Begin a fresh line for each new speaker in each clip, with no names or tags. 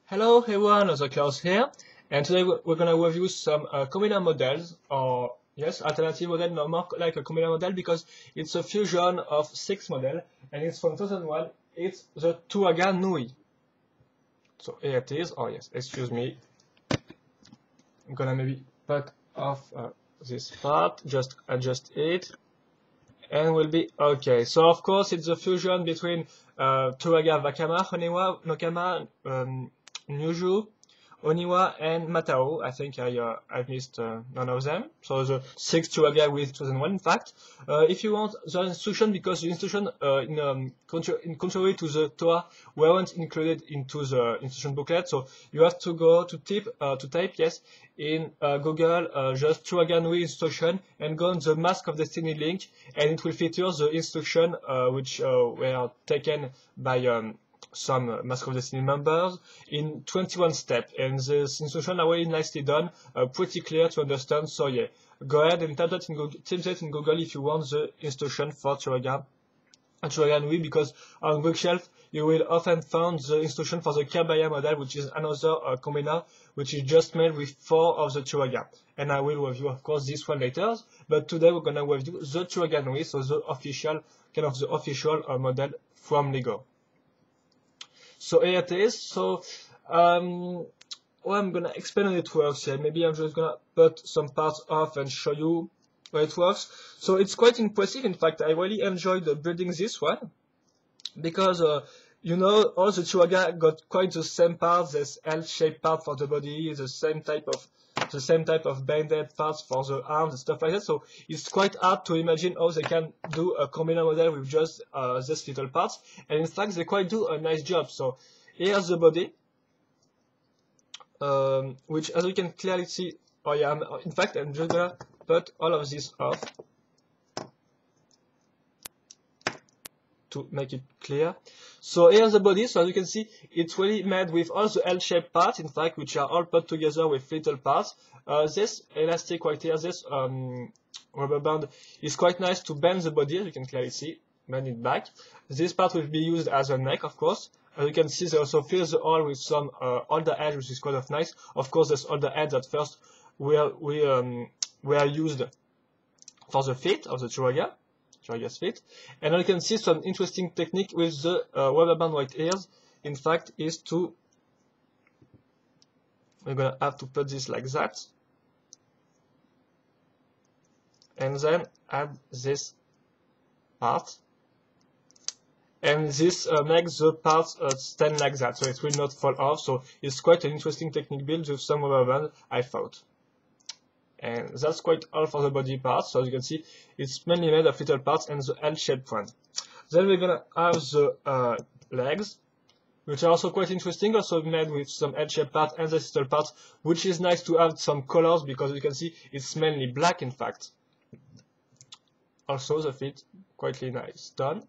Hello everyone, the Klaus here, and today we're going to review some combiner models, or yes, alternative model, no more like a combiner model because it's a fusion of 6 models, and it's from 2001. It's the Turaga Nui. So here it is. Oh yes, excuse me. I'm gonna maybe put off this part, just adjust it, and we'll be okay. So of course it's a fusion between Turaga Wakama, Honewa, Nokama, Nyuju, Oniwa, and Matao. I think I've missed none of them. So the 6 Turaga with 2001, in fact. If you want the instruction, because the instruction in contrary to the Toa weren't included into the instruction booklet, so you have to go to type yes in Google just Turaga Nui instruction and go on the Mask of Destiny link, and it will feature the instruction which were taken by some Mask of Destiny members in 21 steps, and this instruction are really nicely done, pretty clear to understand. So yeah, go ahead and type that in Google if you want the instruction for Turaga Nui, because on bookshelf you will often find the instruction for the Kabaya model, which is another combiner which is just made with 4 of the Turaga, and I will review of course this one later, but today we're gonna review the Turaga Nui, so the official model from Lego. So here it is. So I'm gonna explain how it works here. Maybe I'm just gonna put some parts off and show you how it works. So it's quite impressive. In fact, I really enjoyed building this one because you know, all the Turaga got quite the same parts. This L-shaped part for the body, the same type of banded parts for the arms and stuff like that. So it's quite hard to imagine how they can do a combiner model with just these little parts. And in fact, they quite do a nice job. So here's the body, which, as you can clearly see, oh yeah, in fact, I'm just gonna put all of this off to make it clear. So here's the body. So as you can see, it's really made with all the L-shaped parts, in fact, which are all put together with little parts. This elastic right here, this rubber band, is quite nice to bend the body, as you can clearly see, bend it back. This part will be used as a neck, of course. As you can see, they also fill the hole with some older edge, which is quite of nice. Of course, this older edge at first were used for the feet of the Turaga's feet. And you can see some interesting technique with the rubber band right here. In fact, is to, we're gonna have to put this like that, and then add this part, and this makes the parts stand like that, so it will not fall off. So it's quite an interesting technique build with some rubber band, I thought. And that's quite all for the body parts. So as you can see, it's mainly made of little parts and the L-shaped one. Then we're gonna have the legs, which are also quite interesting, also made with some L-shaped parts and the little parts, which is nice to have some colors because you can see it's mainly black, in fact. Also the feet, quite nice done.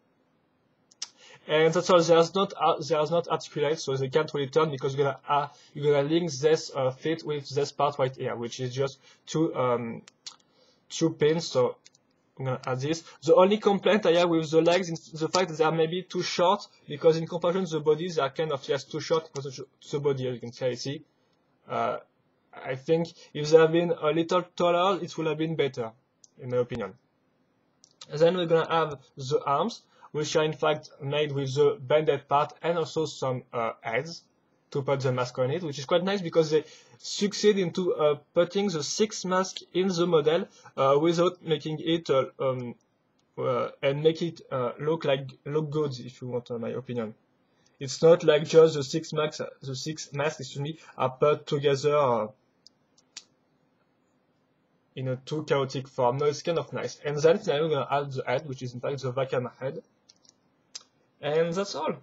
And that's all. There's not articulate, so they can't really turn because you're gonna link this feet with this part right here, which is just two pins. So I'm gonna add this. The only complaint I have with the legs is the fact that they are maybe too short, because in comparison to the body, they are kind of just too short for the body, as you can clearly see. I think if they had been a little taller, it would have been better, in my opinion. And then we're gonna have the arms, which are in fact made with the banded part and also some heads to put the mask on it, which is quite nice because they succeed into putting the 6 masks in the model without making it and make it look good, if you want my opinion. It's not like just the 6 masks, excuse me, are put together in a too chaotic form. No, it's kind of nice. And then finally we're gonna add the head, which is in fact the Wakama head. And that's all.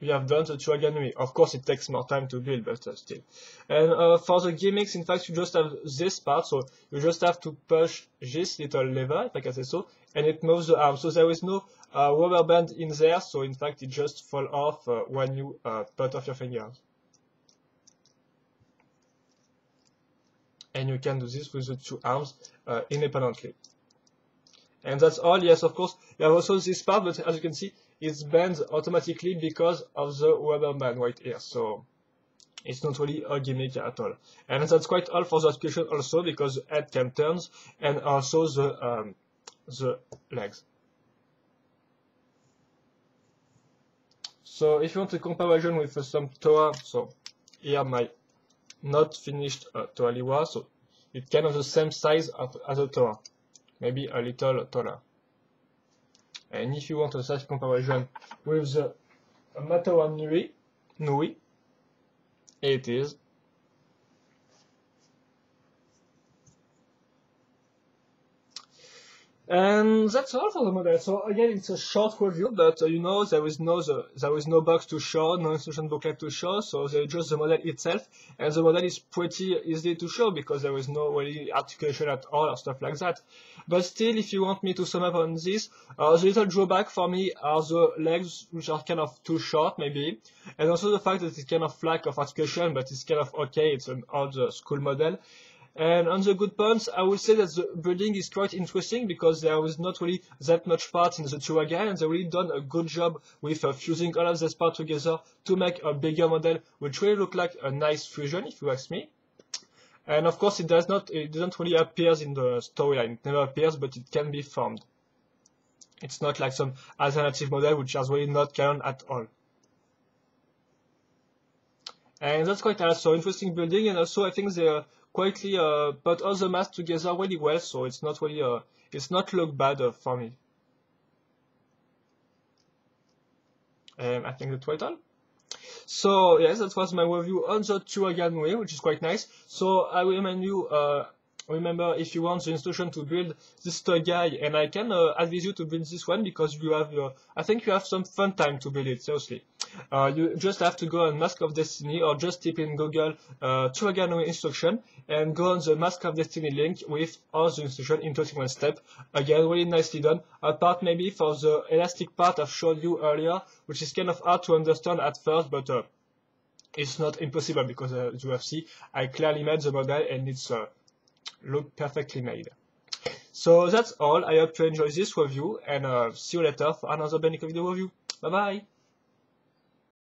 We have done the Turaga Nui. Of course, it takes more time to build, but still. And for the gimmicks, in fact, you just have this part, so you just have to push this little lever, if I can say so, and it moves the arm. So there is no rubber band in there, so in fact, it just falls off when you put off your fingers. And you can do this with the 2 arms independently. And that's all. Yes, of course, you have also this part, but as you can see, it bends automatically because of the rubber band right here. So It's not really a gimmick at all. And that's quite all for the articulation also, because the head can turn, and also the legs. So if you want a comparison with some Toa, so here my not finished Toa Liwa, so it's kind of the same size as a Toa, maybe a little taller. And if you want a size comparison with the Turaga Nui, it is. And that's all for the model. So again, it's a short review, but you know, there is no box to show, no instruction booklet to show, so there's just the model itself, and the model is pretty easy to show because there is no really articulation at all or stuff like that. But still, if you want me to sum up on this, the little drawback for me are the legs, which are kind of too short maybe, and also the fact that it's kind of lack of articulation, but it's kind of okay, it's an old school model. And on the good points, I would say that the building is quite interesting because there is not really that much part in the Turaga, and they really done a good job with fusing all of this part together to make a bigger model, which really look like a nice fusion, if you ask me. And of course, it doesn't really appear in the storyline. It never appears, but it can be formed. It's not like some alternative model, which is really not canon at all. And that's quite also interesting building, and also I think they quietly put all the masks together really well, so it's not really it's not look bad for me. I think that's quite all. So yes, that was my review on the Turaga Nui, which is quite nice. So I remind you, remember, if you want the instruction to build this toy guy, and I can advise you to build this one because you have, I think you have some fun time to build it, seriously. You just have to go on Mask of Destiny, or just type in Google Turaga Nui instruction and go on the Mask of Destiny link with all the instruction in 21 steps. Again, really nicely done. Apart maybe for the elastic part I've showed you earlier, which is kind of hard to understand at first, but it's not impossible because as you have seen, I clearly made the model and it's look perfectly made. So that's all. I hope you enjoyed this review, and see you later for another Bionicle video review. Bye bye!